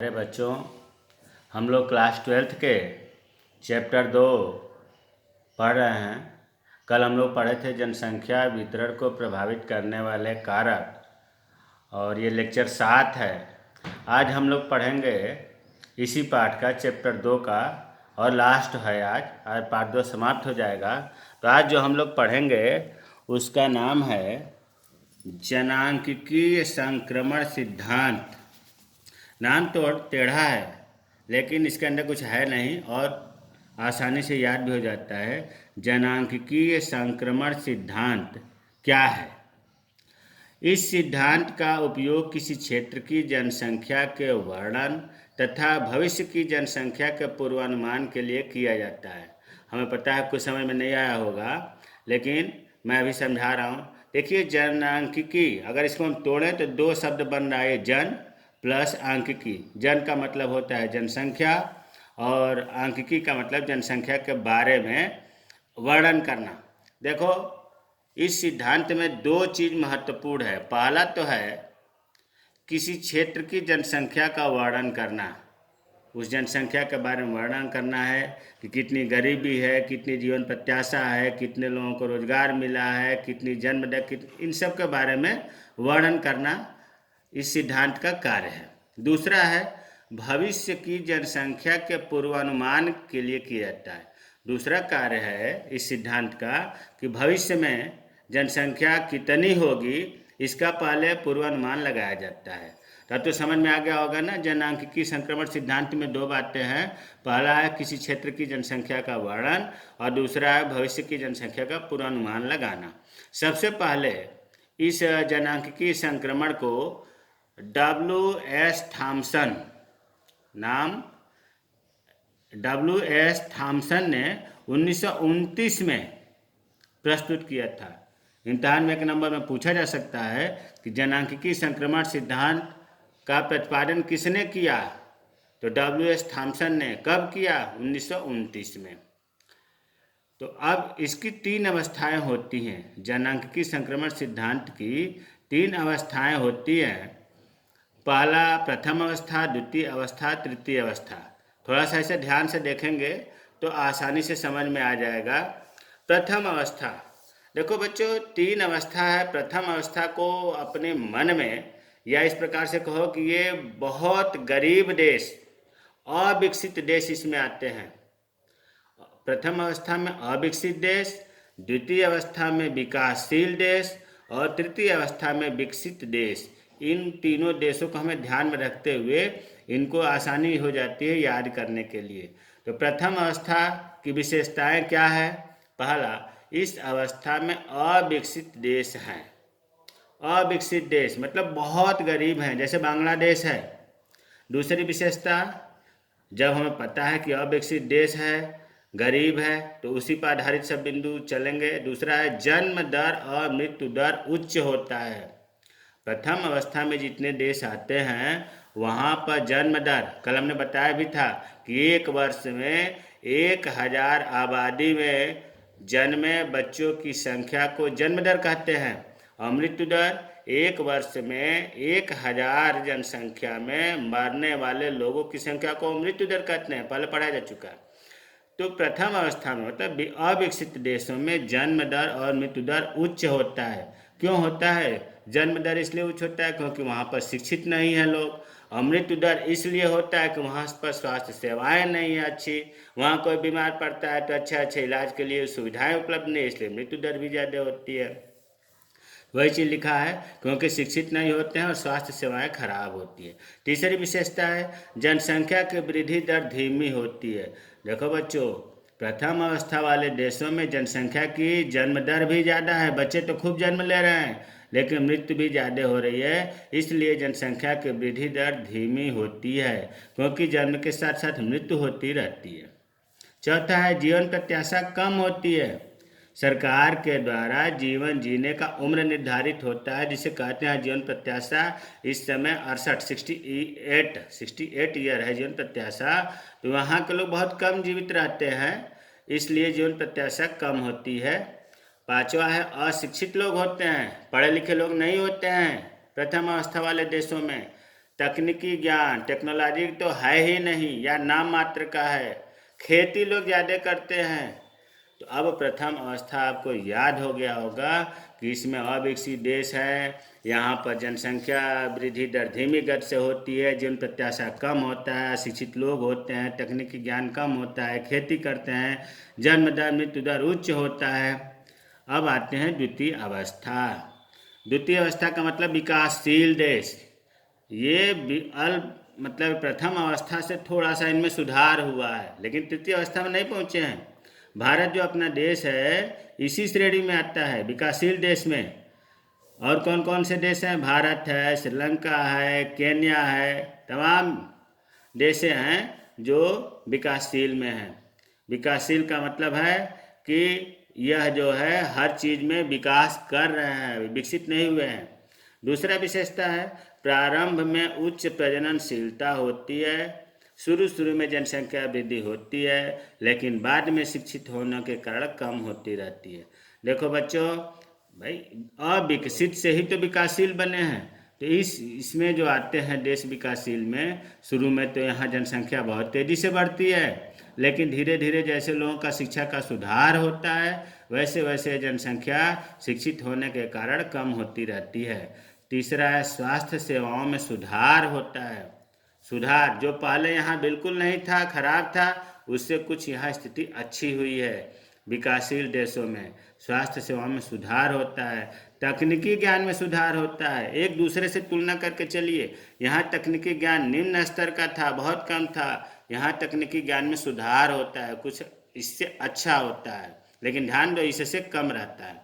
अरे बच्चों, हम लोग क्लास 12th के चैप्टर 2 पढ़ रहे हैं। कल हम लोग पढ़े थे जनसंख्या वितरण को प्रभावित करने वाले कारक, और ये लेक्चर 7 है। आज हम लोग पढ़ेंगे इसी पाठ का चैप्टर 2 का, और लास्ट है आज पार्ट 2 समाप्त हो जाएगा। तो आज जो हम लोग पढ़ेंगे उसका नाम है जनांकिकीय संक्रमण सिद्धांत। नाम तो टेढ़ा है, लेकिन इसके अंदर कुछ है नहीं और आसानी से याद भी हो जाता है। जनांकिकीय संक्रमण सिद्धांत क्या है? इस सिद्धांत का उपयोग किसी क्षेत्र की जनसंख्या के वर्णन तथा भविष्य की जनसंख्या के पूर्वानुमान के लिए किया जाता है। हमें पता है कुछ समझ में नहीं आया होगा, लेकिन मैं अभी समझा रहा हूँ। देखिए, जनांकिकी, अगर इसको हम तोड़ें तो दो शब्द बन रहा है, जन प्लस आंकिकी। जन का मतलब होता है जनसंख्या, और आंकिकी का मतलब जनसंख्या के बारे में वर्णन करना। देखो, इस सिद्धांत में दो चीज़ महत्वपूर्ण है। पहला तो है किसी क्षेत्र की जनसंख्या का वर्णन करना, उस जनसंख्या के बारे में वर्णन करना है कि कितनी गरीबी है, कितनी जीवन प्रत्याशा है, कितने लोगों को रोजगार मिला है, कितनी जन्म दर, इन सब के बारे में वर्णन करना इस सिद्धांत का कार्य है। दूसरा है भविष्य की जनसंख्या के पूर्वानुमान के लिए किया जाता है। दूसरा कार्य है इस सिद्धांत का कि भविष्य में जनसंख्या कितनी होगी, इसका पहले पूर्वानुमान लगाया जाता है। तब तो समझ में आ गया होगा ना। जनांकिकी संक्रमण सिद्धांत में दो बातें हैं। पहला है किसी क्षेत्र की जनसंख्या का वर्णन, और दूसरा है भविष्य की जनसंख्या का पूर्वानुमान लगाना। सबसे पहले इस जनांकिकी संक्रमण को W.S. थॉमसन ने 1929 में प्रस्तुत किया था। इम्तिहान में एक नंबर में पूछा जा सकता है कि जनांकिकी संक्रमण सिद्धांत का प्रतिपादन किसने किया? तो W.S. थॉमसन ने। कब किया? 1929 में। तो अब इसकी तीन अवस्थाएं होती हैं। जनांकिकी संक्रमण सिद्धांत की तीन अवस्थाएं होती हैं। पहला प्रथम अवस्था, द्वितीय अवस्था, तृतीय अवस्था। थोड़ा सा इसे ध्यान से देखेंगे तो आसानी से समझ में आ जाएगा। प्रथम अवस्था, देखो बच्चों, तीन अवस्था है। प्रथम अवस्था को अपने मन में, या इस प्रकार से कहो कि ये बहुत गरीब देश, अविकसित देश इसमें आते हैं। प्रथम अवस्था में अविकसित देश, द्वितीय अवस्था में विकासशील देश, और तृतीय अवस्था में विकसित देश। इन तीनों देशों को हमें ध्यान में रखते हुए इनको आसानी हो जाती है याद करने के लिए। तो प्रथम अवस्था की विशेषताएं क्या है? पहला, इस अवस्था में अविकसित देश हैं। अविकसित देश मतलब बहुत गरीब हैं, जैसे बांग्लादेश है। दूसरी विशेषता, जब हमें पता है कि अविकसित देश है, गरीब है, तो उसी पर आधारित सब बिंदु चलेंगे। दूसरा है जन्म दर और मृत्यु दर उच्च होता है। प्रथम अवस्था में जितने देश आते हैं वहाँ पर जन्म दर, कल हमने बताया भी था कि एक वर्ष में 1000 आबादी में जन्मे बच्चों की संख्या को जन्म दर कहते हैं, और मृत्यु दर एक वर्ष में 1000 जनसंख्या में मरने वाले लोगों की संख्या को मृत्यु दर कहते हैं। पहले पढ़ाया जा चुका है। तो प्रथम अवस्था में मतलब अविकसित देशों में जन्म दर और मृत्यु दर उच्च होता है। क्यों होता है? जन्म दर इसलिए उच्च होता है क्योंकि वहाँ पर शिक्षित नहीं है लोग, और मृत्यु दर इसलिए होता है कि वहाँ पर स्वास्थ्य सेवाएं नहीं है अच्छी। वहाँ कोई बीमार पड़ता है तो अच्छे इलाज के लिए सुविधाएं उपलब्ध नहीं, इसलिए मृत्यु दर भी ज़्यादा होती है। वही चीज़ लिखा है, क्योंकि शिक्षित नहीं होते हैं और स्वास्थ्य सेवाएं खराब होती है। तीसरी विशेषता है जनसंख्या की वृद्धि दर धीमी होती है। देखो बच्चों, प्रथम अवस्था वाले देशों में जनसंख्या की जन्म दर भी ज़्यादा है, बच्चे तो खूब जन्म ले रहे हैं, लेकिन मृत्यु भी ज़्यादा हो रही है। इसलिए जनसंख्या की वृद्धि दर धीमी होती है, क्योंकि जन्म के साथ साथ मृत्यु होती रहती है। चौथा है जीवन प्रत्याशा कम होती है। सरकार के द्वारा जीवन जीने का उम्र निर्धारित होता है, जिसे कहते हैं जीवन प्रत्याशा। इस समय 68 ईयर है जीवन प्रत्याशा। तो वहाँ के लोग बहुत कम जीवित रहते हैं, इसलिए जीवन प्रत्याशा कम होती है। पांचवा है अशिक्षित लोग होते हैं, पढ़े लिखे लोग नहीं होते हैं प्रथम अवस्था वाले देशों में। तकनीकी ज्ञान, टेक्नोलॉजी तो है ही नहीं या नाम मात्र का है। खेती लोग ज़्यादा करते हैं। तो अब प्रथम अवस्था आपको याद हो गया होगा कि इसमें अविकसित देश है, यहाँ पर जनसंख्या वृद्धि दर धीमी गति से होती है, जीवन प्रत्याशा कम होता है, शिक्षित लोग होते हैं, तकनीकी ज्ञान कम होता है, खेती करते हैं, जन्म दर मृत्यु दर उच्च होता है। अब आते हैं द्वितीय अवस्था। द्वितीय अवस्था का मतलब विकासशील देश। ये मतलब प्रथम अवस्था से थोड़ा सा इनमें सुधार हुआ है, लेकिन तृतीय अवस्था में नहीं पहुँचे हैं। भारत जो अपना देश है इसी श्रेणी में आता है विकासशील देश में। और कौन कौन से देश हैं? भारत है, श्रीलंका है, केन्या है, तमाम देश हैं जो विकासशील में हैं। विकासशील का मतलब है कि यह जो है हर चीज़ में विकास कर रहे हैं, विकसित नहीं हुए हैं। दूसरा विशेषता है प्रारंभ में उच्च प्रजननशीलता होती है। शुरू में जनसंख्या वृद्धि होती है, लेकिन बाद में शिक्षित होने के कारण कम होती रहती है। देखो बच्चों, भाई अविकसित से ही तो विकासशील बने हैं। तो इसमें जो आते हैं देश विकासशील में, शुरू में तो यहाँ जनसंख्या बहुत तेज़ी से बढ़ती है, लेकिन धीरे धीरे जैसे लोगों का शिक्षा का सुधार होता है वैसे वैसे जनसंख्या शिक्षित होने के कारण कम होती रहती है। तीसरा है स्वास्थ्य सेवाओं में सुधार होता है। सुधार जो पहले यहाँ बिल्कुल नहीं था, खराब था, उससे कुछ यहाँ स्थिति अच्छी हुई है। विकासशील देशों में स्वास्थ्य सेवाओं में सुधार होता है, तकनीकी ज्ञान में सुधार होता है। एक दूसरे से तुलना करके चलिए, यहाँ तकनीकी ज्ञान निम्न स्तर का था, बहुत कम था, यहाँ तकनीकी ज्ञान में सुधार होता है, कुछ इससे अच्छा होता है, लेकिन ध्यान दो इससे कम रहता है।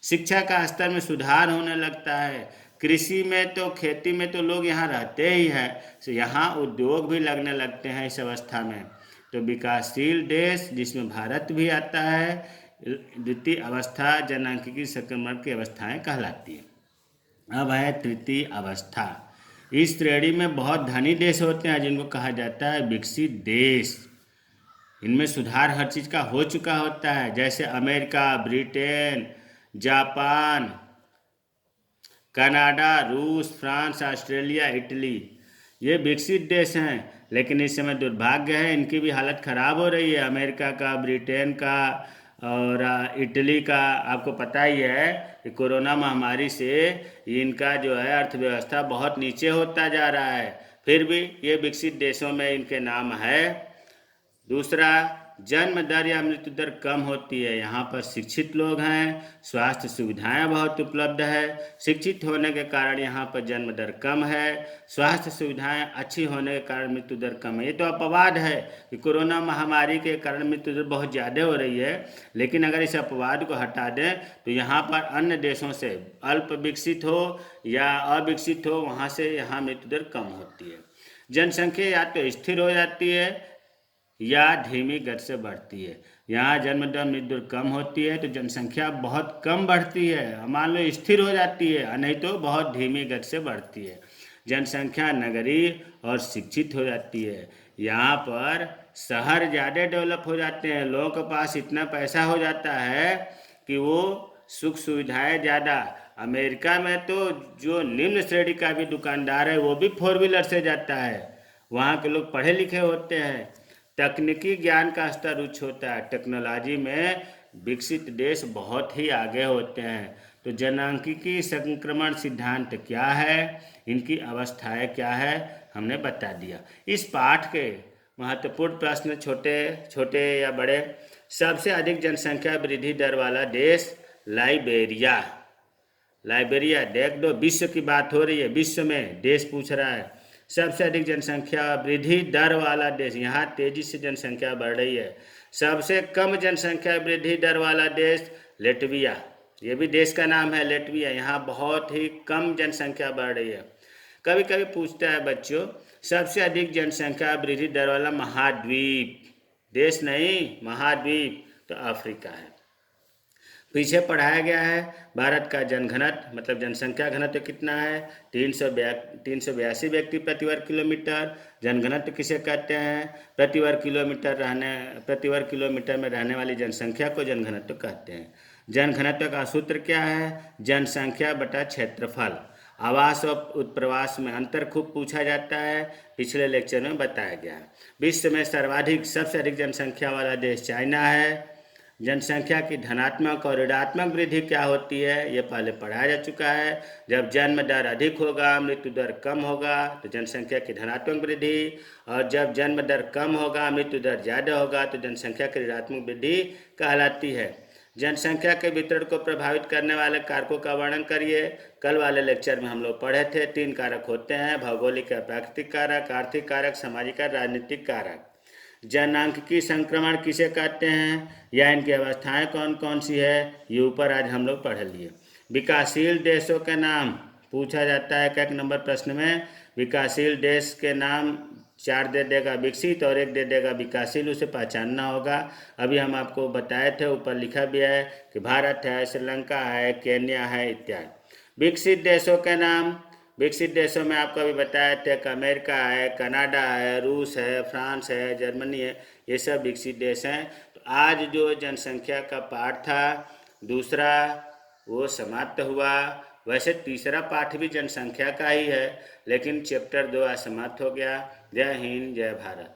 शिक्षा का स्तर में सुधार होने लगता है। कृषि में तो, खेती में तो लोग यहाँ रहते ही हैं, तो यहाँ उद्योग भी लगने लगते हैं इस अवस्था में। तो विकासशील देश जिसमें भारत भी आता है, द्वितीय अवस्था जनसांख्यिकी संक्रमण की अवस्थाएं कहलाती है। अब है तृतीय अवस्था। इस श्रेणी में बहुत धनी देश होते हैं जिनको कहा जाता है विकसित देश। इनमें सुधार हर चीज़ का हो चुका होता है, जैसे अमेरिका, ब्रिटेन, जापान, कनाडा, रूस, फ्रांस, ऑस्ट्रेलिया, इटली। ये विकसित देश हैं, लेकिन इस समय दुर्भाग्य है इनकी भी हालत ख़राब हो रही है। अमेरिका का, ब्रिटेन का और इटली का आपको पता ही है कि कोरोना महामारी से इनका जो है अर्थव्यवस्था बहुत नीचे होता जा रहा है, फिर भी ये विकसित देशों में इनके नाम है। दूसरा, जन्म दर या मृत्यु दर कम होती है। यहाँ पर शिक्षित लोग हैं, स्वास्थ्य सुविधाएं बहुत उपलब्ध है। शिक्षित होने के कारण यहाँ पर जन्म दर कम है, स्वास्थ्य सुविधाएं अच्छी होने के कारण मृत्यु दर कम है। ये तो अपवाद है कि कोरोना महामारी के कारण मृत्यु दर बहुत ज़्यादा हो रही है, लेकिन अगर इस अपवाद को हटा दें तो यहाँ पर अन्य देशों से अल्प विकसित हो या अविकसित हो, वहाँ से यहाँ मृत्यु दर कम होती है। जनसंख्या या तो स्थिर हो जाती है या धीमी गति से बढ़ती है। यहाँ जन्म दर मृत्यु दर कम होती है तो जनसंख्या बहुत कम बढ़ती है, मान लो स्थिर हो जाती है, नहीं तो बहुत धीमी गति से बढ़ती है। जनसंख्या नगरीय और शिक्षित हो जाती है। यहाँ पर शहर ज़्यादा डेवलप हो जाते हैं, लोगों के पास इतना पैसा हो जाता है कि वो सुख सुविधाएं ज़्यादा। अमेरिका में तो जो निम्न श्रेणी का भी दुकानदार है वो भी 4 व्हीलर से जाता है। वहाँ के लोग पढ़े लिखे होते हैं, तकनीकी ज्ञान का स्तर उच्च होता है, टेक्नोलॉजी में विकसित देश बहुत ही आगे होते हैं। तो जनसांख्यिकी संक्रमण सिद्धांत क्या है, इनकी अवस्थाएं क्या है, हमने बता दिया। इस पाठ के महत्वपूर्ण प्रश्न छोटे छोटे या बड़े। सबसे अधिक जनसंख्या वृद्धि दर वाला देश लाइबेरिया। लाइबेरिया देख दो, विश्व की बात हो रही है, विश्व में देश पूछ रहा है। सबसे अधिक जनसंख्या वृद्धि दर वाला देश, यहाँ तेजी से जनसंख्या बढ़ रही है। सबसे कम जनसंख्या वृद्धि दर वाला देश लेटविया, ये भी देश का नाम है लेटविया, यहाँ बहुत ही कम जनसंख्या बढ़ रही है। कभी कभी पूछता है बच्चों, सबसे अधिक जनसंख्या वृद्धि दर वाला महाद्वीप, देश नहीं महाद्वीप, तो अफ्रीका है। पीछे पढ़ाया गया है भारत का जनघनत्व मतलब जनसंख्या घनत्व कितना है, 382 व्यक्ति प्रति वर्ग किलोमीटर। जनघनत्व किसे कहते हैं? प्रति वर्ग किलोमीटर में रहने वाली जनसंख्या को जनघनत्व कहते हैं। जनघनत्व का सूत्र क्या है? जनसंख्या बटा क्षेत्रफल। आवास और उत्प्रवास में अंतर खूब पूछा जाता है, पिछले लेक्चर में बताया गया। विश्व में सबसे अधिक जनसंख्या वाला देश चाइना है। जनसंख्या की धनात्मक और ऋणात्मक वृद्धि क्या होती है, ये पहले पढ़ाया जा चुका है। जब जन्म दर अधिक होगा, मृत्यु दर कम होगा, तो जनसंख्या की धनात्मक वृद्धि, और जब जन्म दर कम होगा, मृत्यु दर ज़्यादा होगा, तो जनसंख्या की ऋणात्मक वृद्धि कहलाती है। जनसंख्या के वितरण को प्रभावित करने वाले कारकों का वर्णन करिए। कल वाले लेक्चर में हम लोग पढ़े थे 3 कारक होते हैं: भौगोलिक या प्राकृतिक कारक, आर्थिक कारक, सामाजिक और राजनीतिक कारक। जनांकिकी संक्रमण किसे कहते हैं या इनकी अवस्थाएं कौन कौन सी है, ये ऊपर आज हम लोग पढ़ लिए। विकासशील देशों के नाम पूछा जाता है एक नंबर प्रश्न में। विकासशील देश के नाम 4 दे देगा विकसित और 1 दे देगा विकासशील, उसे पहचानना होगा। अभी हम आपको बताए थे, ऊपर लिखा भी है कि भारत है, श्रीलंका है, केन्या है इत्यादि। विकसित देशों के नाम, विकसित देशों में आपको अभी बताया था कि अमेरिका है, कनाडा है, रूस है, फ्रांस है, जर्मनी है, ये सब विकसित देश हैं। तो आज जो जनसंख्या का पाठ था दूसरा, वो समाप्त हुआ। वैसे तीसरा पाठ भी जनसंख्या का ही है, लेकिन चैप्टर 2 आज समाप्त हो गया। जय हिंद, जय भारत।